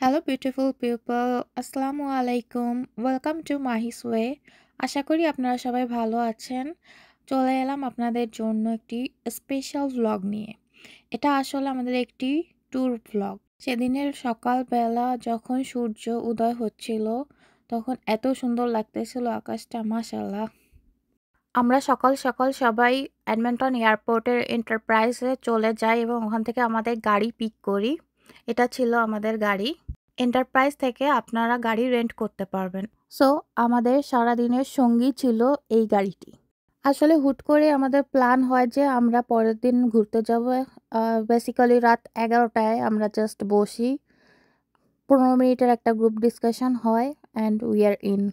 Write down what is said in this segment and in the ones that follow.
Hello beautiful people, আসসালামু আলাইকুম। Welcome to Mahi's way. আশা করি আপনারা সবাই ভালো আছেন। চলে এলাম আপনাদের জন্য একটি স্পেশাল ভ্লগ নিয়ে। এটা আসলে আমাদের একটি ট্যুর ভ্লগ। সেদিনের সকালবেলা যখন সূর্য উদয় হচ্ছিল তখন এত সুন্দর লাগতেছিল আকাশটা, মাশাআল্লাহ। আমরা সকাল সকাল সবাই এডমন্টন এয়ারপোর্টের এন্টারপ্রাইজে চলে যাই এবং ওখান থেকে আমাদের গাড়ি পিক করি। এটা ছিল আমাদের গাড়ি। এন্টারপ্রাইজ থেকে আপনারা গাড়ি রেন্ট করতে পারবেন। সো আমাদের সারাদিনের সঙ্গী ছিল এই গাড়িটি। আসলে হুট করে আমাদের প্ল্যান হয় যে আমরা পরের দিন ঘুরতে যাব। বেসিক্যালি রাত 11টায় আমরা জাস্ট বসি, 15 মিনিটের একটা গ্রুপ ডিসকাশন হয় অ্যান্ড উই আর ইন।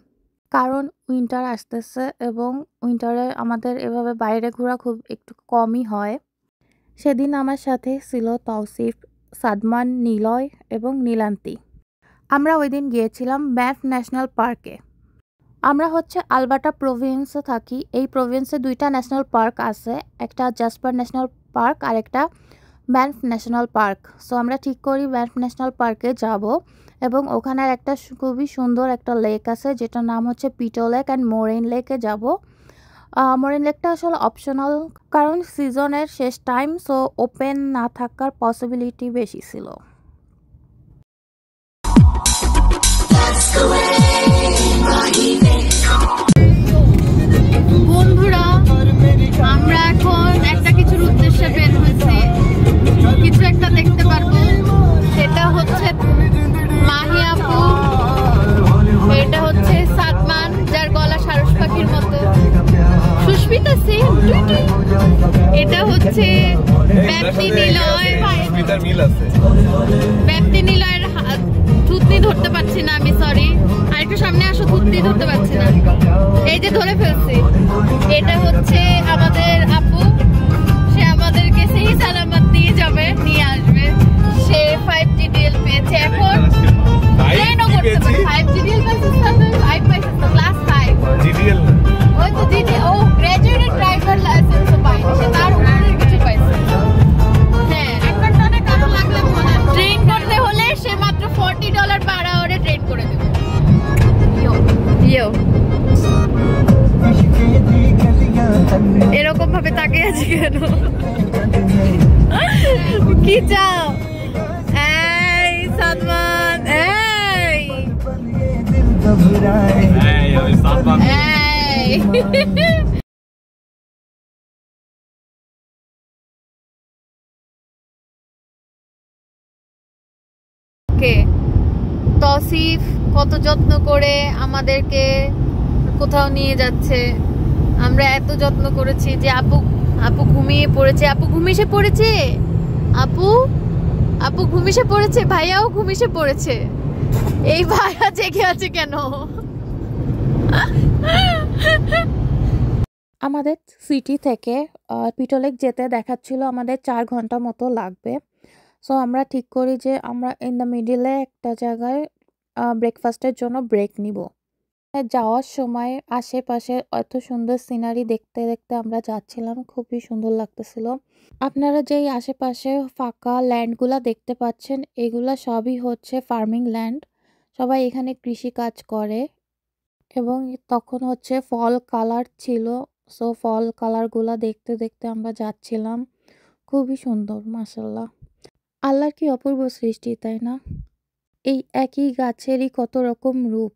কারণ উইন্টার আসতেছে এবং উইন্টারে আমাদের এভাবে বাইরে ঘোরা খুব একটু কমই হয়। সেদিন আমার সাথে ছিল তৌসিফ, সাদমান, নিলয় এবং নীলান্তি। আমরা ওই দিন গিয়েছিলাম ব্যানফ ন্যাশনাল পার্কে। আমরা আলবার্টা প্রভিন্সে থাকি। এই প্রভিন্সে 2টা ন্যাশনাল পার্ক আছে, একটা জাসপার ন্যাশনাল পার্ক আর একটা ব্যানফ ন্যাশনাল পার্ক। সো আমরা ঠিক করি ব্যানফ ন্যাশনাল পার্কে যাব এবং ওখানের একটা খুবই সুন্দর একটা লেক আছে যেটার নাম হচ্ছে পিটো লেক অ্যান্ড মোরেন লেকে যাব। মোরেন লেকটা আসলে অপশনাল, কারণ সিজনের শেষ টাইম, সো ওপেন না থাকার পসিবিলিটি বেশি ছিল। বন্ধুরা, আমরা এখন একটা কিছুর উদ্দেশ্যে বের হয়েছি। কিছু একটা দেখতে পারবো, সেটা হচ্ছে মাহি আপু, এটা হচ্ছে সাদমান যার গলা সারস পাখির মতো, সুস্মিতা সিং, এটা হচ্ছে ব্যাপ্তি নিলয়। ব্যাপ্তি নিলয়ের থুতনি ধরতে পারছি না আমি, সরি, আর একটু সামনে আসো, থুতনি ধরতে পারছি না, এই যে ধরে ফেলছি। এটা হচ্ছে আমাদের আপু, সে আমাদেরকে সেই সালামত নিয়ে যাবে, নিয়ে আসবে। সে 5G ডিএল পেয়েছে, এখন ট্রেনও করতে পারে। 5G ডিএল পাইছিস না তুই? 5 পাইছিস তো, ক্লাস 5 জিডিএল না, ওই তো জিডিএল। ও গ্র্যাজুয়েটেড ড্রাইভার লাইসেন্সও পাইনি, সে তার উপরে কিছু পাইছে। হ্যাঁ, এখন তো অনেক কাজ লাগলে মনে হয় ট্রেন করতে হলে সে মাত্র $40 পার আওয়ারে ট্রেন করে দেবে। ইয়ো এরকম ভাবে তাকিয়ে আছি কেন? কি চাও? এই সাদমান, এই কে তৌসিফ কত যত্ন করে আমাদেরকে কোথাও নিয়ে যাচ্ছে। আমরা এত যত্ন করেছি যে আপু ঘুমিয়ে পড়েছে। আপু ঘুমিয়ে পড়েছে, আপু ঘুমিয়ে পড়েছে, ভাইয়াও ঘুমিয়ে পড়েছে। এই ভাইয়া জেগে আছে কেন? আমাদের সিটি থেকে পিটো লেক যেতে দেখাচ্ছিল আমাদের 4 ঘন্টা মতো লাগবে। সো আমরা ঠিক করি যে আমরা ইন দ্য মিডিলে একটা জায়গায় ব্রেকফাস্টের জন্য ব্রেক নিব। যাওয়ার সময় আশেপাশে এত সুন্দর সিনারি দেখতে দেখতে আমরা যাচ্ছিলাম, খুবই সুন্দর লাগতেছিল। আপনারা যেই আশেপাশে ফাঁকা ল্যান্ডগুলা দেখতে পাচ্ছেন, এগুলা সবই হচ্ছে ফার্মিং ল্যান্ড। সবাই এখানে কৃষি কাজ করে এবং তখন ফল কালার ছিল। সো ফল কালারগুলা দেখতে দেখতে আমরা যাচ্ছিলাম, খুবই সুন্দর, মাশাআল্লাহ। আল্লাহর কি অপূর্ব সৃষ্টি, তাই না? এই একই গাছেরই কত রকম রূপ।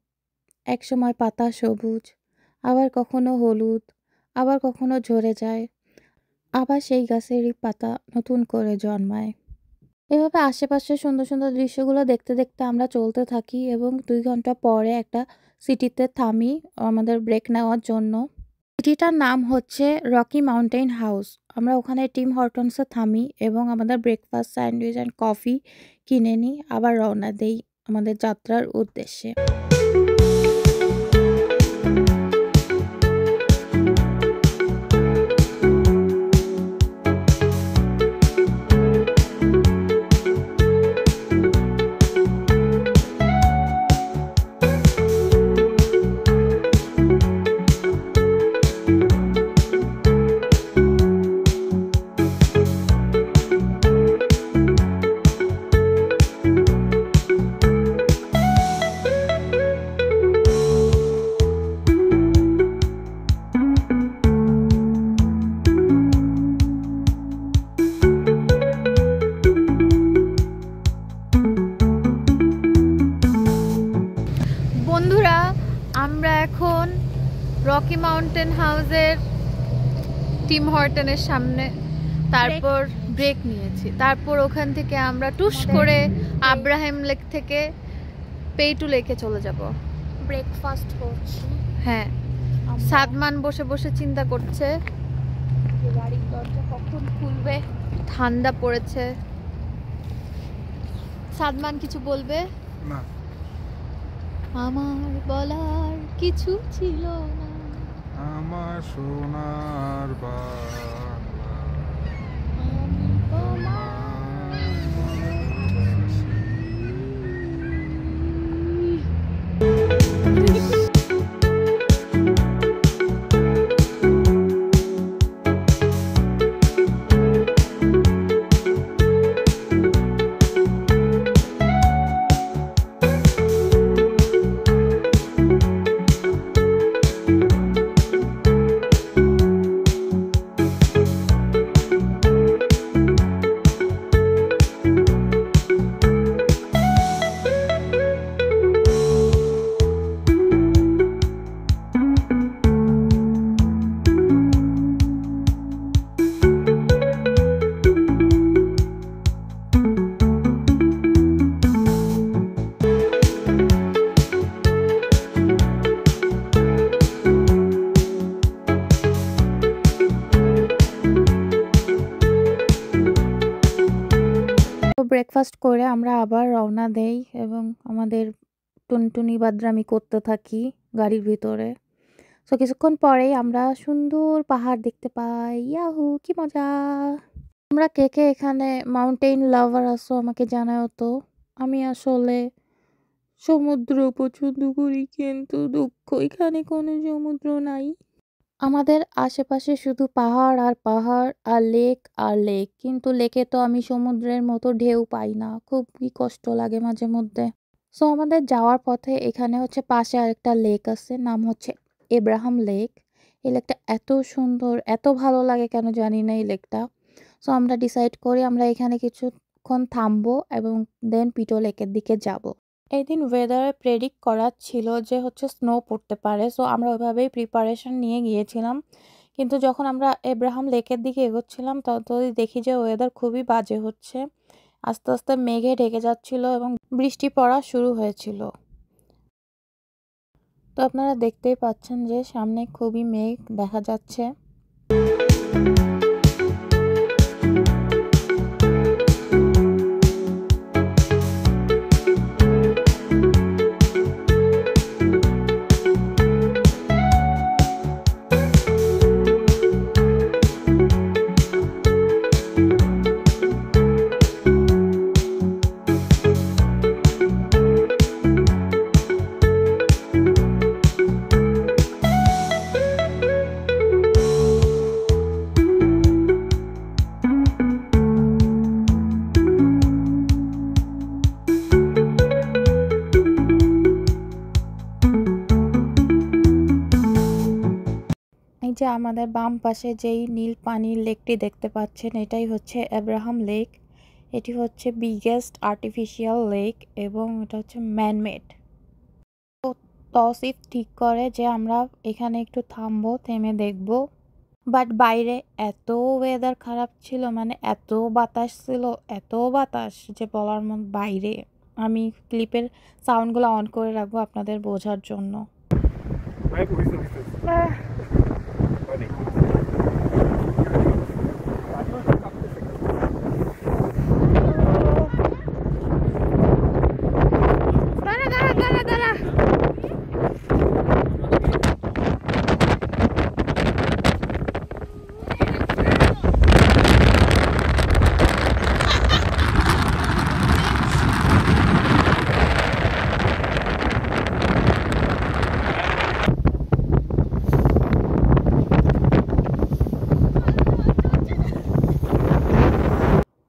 এক সময় পাতা সবুজ, আবার কখনো হলুদ, আবার কখনো ঝরে যায়, আবার সেই গাছেরই পাতা নতুন করে জন্মায়। এভাবে আশেপাশে সুন্দর সুন্দর দৃশ্যগুলো দেখতে দেখতে আমরা চলতে থাকি এবং 2 ঘন্টা পরে একটা সিটিতে থামি আমাদের ব্রেক নেওয়ার জন্য। সিটিটার নাম হচ্ছে রকি মাউন্টেন হাউস। আমরা ওখানে টিম হর্টনসে থামি এবং আমাদের ব্রেকফাস্ট, স্যান্ডউইচ অ্যান্ড কফি কিনে নিই, আবার রওনা দেই আমাদের যাত্রার উদ্দেশ্যে। আমরা এখন রকি মাউন্টেন হাউসের টিম হর্টনের সামনে, তারপর ব্রেক নিয়েছি, তারপর ওখান থেকে আমরা টুস করে আব্রাহাম লেক থেকে পেইটু লেকে চলে যাব। ব্রেকফাস্ট করছি। হ্যাঁ, সাদমান বসে বসে চিন্তা করছে গাড়ির দরজা কখন খুলবে। ঠান্ডা পড়েছে। সাদমান কিছু বলবে না, আমার বলার কিছু ছিল না, আমার সোনার বাংলা আমি তোমার ব্রেকফাস্ট করে আমরা আবার রওনা দেই এবং আমাদের টুনটুনি বাদরামি করতে থাকি গাড়ির ভিতরে। সো কিছুক্ষণ পরেই আমরা সুন্দর পাহাড় দেখতে পাই। ইয়াহু, কি মজা! আমরা কে কে এখানে মাউন্টেন লাভার আছো আমাকে জানাও তো। আমি আসলে সমুদ্র পছন্দ করি, কিন্তু দুঃখ এখানে কোনো সমুদ্র নাই। আমাদের আশেপাশে শুধু পাহাড় আর পাহাড় আর লেক আর লেক, কিন্তু লেকে তো আমি সমুদ্রের মতো ঢেউ পাই না, খুবই কষ্ট লাগে মাঝে মধ্যে। সো আমাদের যাওয়ার পথে এখানে হচ্ছে পাশে আরেকটা লেক আছে, নাম হচ্ছে এব্রাহাম লেক। এই লেকটা এত সুন্দর, এত ভালো লাগে কেন জানি না এই লেকটা। সো আমরা ডিসাইড করি আমরা এখানে কিছুক্ষণ থামবো এবং দেন পিটো লেকের দিকে যাব। এই দিন ওয়েদারে প্রেডিক্ট করা ছিল যে হচ্ছে স্নো পড়তে পারে, সো আমরা ওইভাবেই প্রিপারেশন নিয়ে গিয়েছিলাম। কিন্তু যখন আমরা এব্রাহাম লেকের দিকে এগোচ্ছিলাম ততই দেখি যে ওয়েদার খুবই বাজে হচ্ছে, আস্তে আস্তে মেঘে ঢেকে যাচ্ছিল এবং বৃষ্টি পড়া শুরু হয়েছিল। তো আপনারা দেখতেই পাচ্ছেন যে সামনে খুবই মেঘ দেখা যাচ্ছে। এই যে আমাদের বাম পাশে যেই নীল পানির লেকটি দেখতে পাচ্ছেন, এটাই হচ্ছে এব্রাহাম লেক। এটি হচ্ছে বিগেস্ট আর্টিফিশিয়াল লেক এবং এটা হচ্ছে ম্যানমেড। তো তৌসিফ ঠিক করে যে আমরা এখানে একটু থামবো, থেমে দেখব। বাট বাইরে এত ওয়েদার খারাপ ছিল, মানে এত বাতাস ছিল, এত বাতাস যে বলার মতো বাইরে। আমি ক্লিপের সাউন্ডগুলো অন করে রাখবো আপনাদের বোঝার জন্য।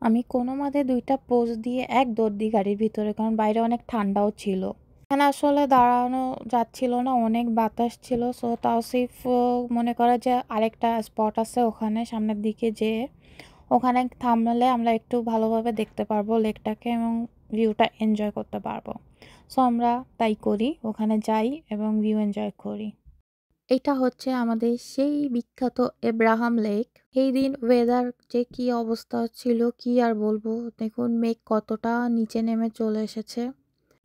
আমি কোনো মতে ২টা পোজ দিয়ে এক দৌড় দিই গাড়ির ভিতরে, কারণ বাইরে অনেক ঠান্ডাও ছিল। এখানে আসলে দাঁড়ানো যাচ্ছিল না, অনেক বাতাস ছিল। সো তাওসিফ মনে করে যে আরেকটা স্পট আছে ওখানে সামনের দিকে, যেয়ে ওখানে থামলে আমরা একটু ভালোভাবে দেখতে পারবো লেকটাকে এবং ভিউটা এনজয় করতে পারবো। সো আমরা তাই করি, ওখানে যাই এবং ভিউ এনজয় করি। এটা হচ্ছে আমাদের সেই বিখ্যাত এব্রাহাম লেক। এই দিন ওয়েদার যে কি অবস্থা ছিল কি আর বলবো। দেখুন মেঘ কতটা নিচে নেমে চলে এসেছে।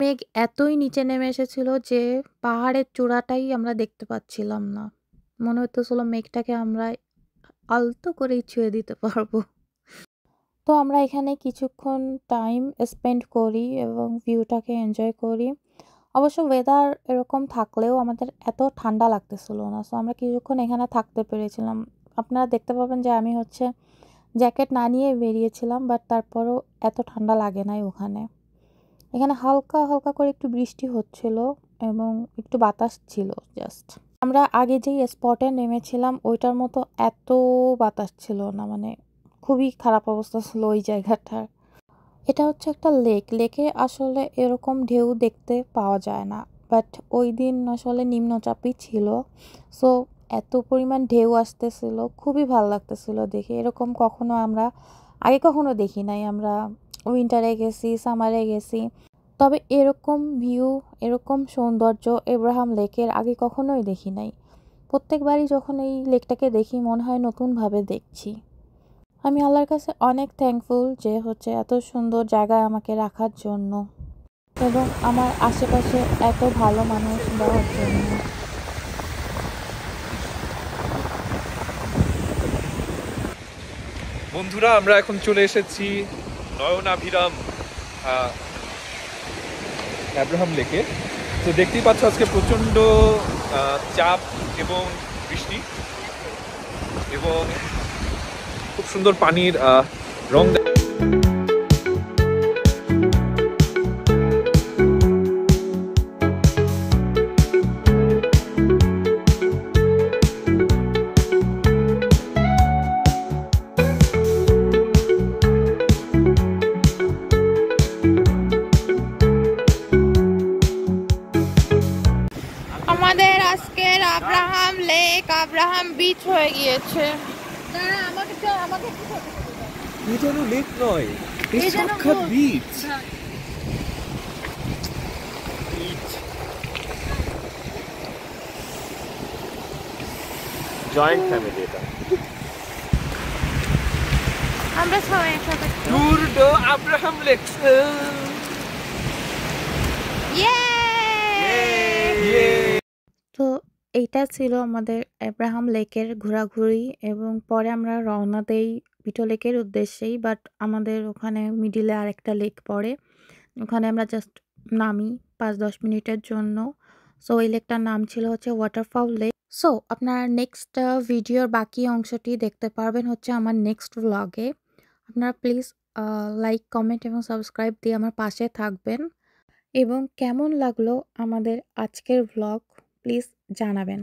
মেঘ এতই নিচে নেমে এসেছিল যে পাহাড়ের চূড়াটাই আমরা দেখতে পাচ্ছিলাম না। মনে হতেছিল মেঘটাকে আমরা আলতো করেই ছুঁয়ে দিতে পারবো। তো আমরা এখানে কিছুক্ষণ টাইম স্পেন্ড করি এবং ভিউটাকে এনজয় করি। অবশ্য ওয়েদার এরকম থাকলেও আমাদের এত ঠান্ডা লাগতেছিল না। সো আমরা কিছুক্ষণ এখানে থাকতে পেরেছিলাম। আপনারা দেখতে পাবেন যে আমি হচ্ছে জ্যাকেট না নিয়ে বেরিয়েছিলাম, বাট তারপরও এত ঠান্ডা লাগে নাই ওখানে। এখানে হালকা হালকা করে একটু বৃষ্টি হচ্ছিল এবং একটু বাতাস ছিল জাস্ট। আমরা আগে যেই স্পটে নেমেছিলাম ওইটার মতো এত বাতাস ছিল না, মানে খুবই খারাপ অবস্থা ছিল ওই জায়গাটার। এটা হচ্ছে একটা লেক। লেকে আসলে এরকম ঢেউ দেখতে পাওয়া যায় না, বাট ওই দিন আসলে নিম্নচাপই ছিল। সো এত পরিমাণ ঢেউ আসতেছিল, খুবই ভালো লাগতেছিল দেখে। এরকম কখনো আমরা আগে কখনো দেখি নাই। আমরা উইন্টারে গেছি, সামারে গেছি, তবে এরকম ভিউ, এরকম সৌন্দর্য এব্রাহাম লেকের আগে কখনোই দেখি নাই। প্রত্যেকবারই যখন এই লেকটাকে দেখি মনে হয় নতুনভাবে দেখছি। আমি আল্লাহর কাছে অনেক থ্যাঙ্কফুল যে হচ্ছে এত সুন্দর জায়গায় আমাকে রাখার জন্য এবং আমার আশেপাশে এত ভালো মানুষ দেওয়ার জন্য। বন্ধুরা, আমরা এখন চলে এসেছি নয়নাভিরাম অ্যাব্রাহাম লেকে। তো দেখতেই পাচ্ছ আজকে প্রচণ্ড চাপ এবং বৃষ্টি এবং খুব সুন্দর পানির রং। আমাদের আজকের আব্রাহাম লেক, আব্রাহাম বিচ হয়ে গিয়েছে। এটা যেন লেক নয়, এই সাক্ষাৎ বিচ। জয়েন্ট ফ্যামিলি এটা। আমরা সবাই একসাথে ট্যুর ডো আব্রাহাম লেক। তো এইটা ছিল আমাদের এব্রাহাম লেকের ঘোরাঘুরি এবং পরে আমরা রওনা দেই পিটো লেকের উদ্দেশ্যেই। বাট আমাদের ওখানে মিডিলে আরেকটা লেক পড়ে, ওখানে আমরা জাস্ট নামি 5-10 মিনিটের জন্য। সো ওই লেকটার নাম ছিল হচ্ছে ওয়াটারফল লেক। সো আপনার নেক্সট ভিডিওর বাকি অংশটি দেখতে পারবেন হচ্ছে আমার নেক্সট ব্লগে। আপনারা প্লিজ লাইক, কমেন্ট এবং সাবস্ক্রাইব দিয়ে আমার পাশে থাকবেন এবং কেমন লাগলো আমাদের আজকের ব্লগ প্লিজ জানাবেন।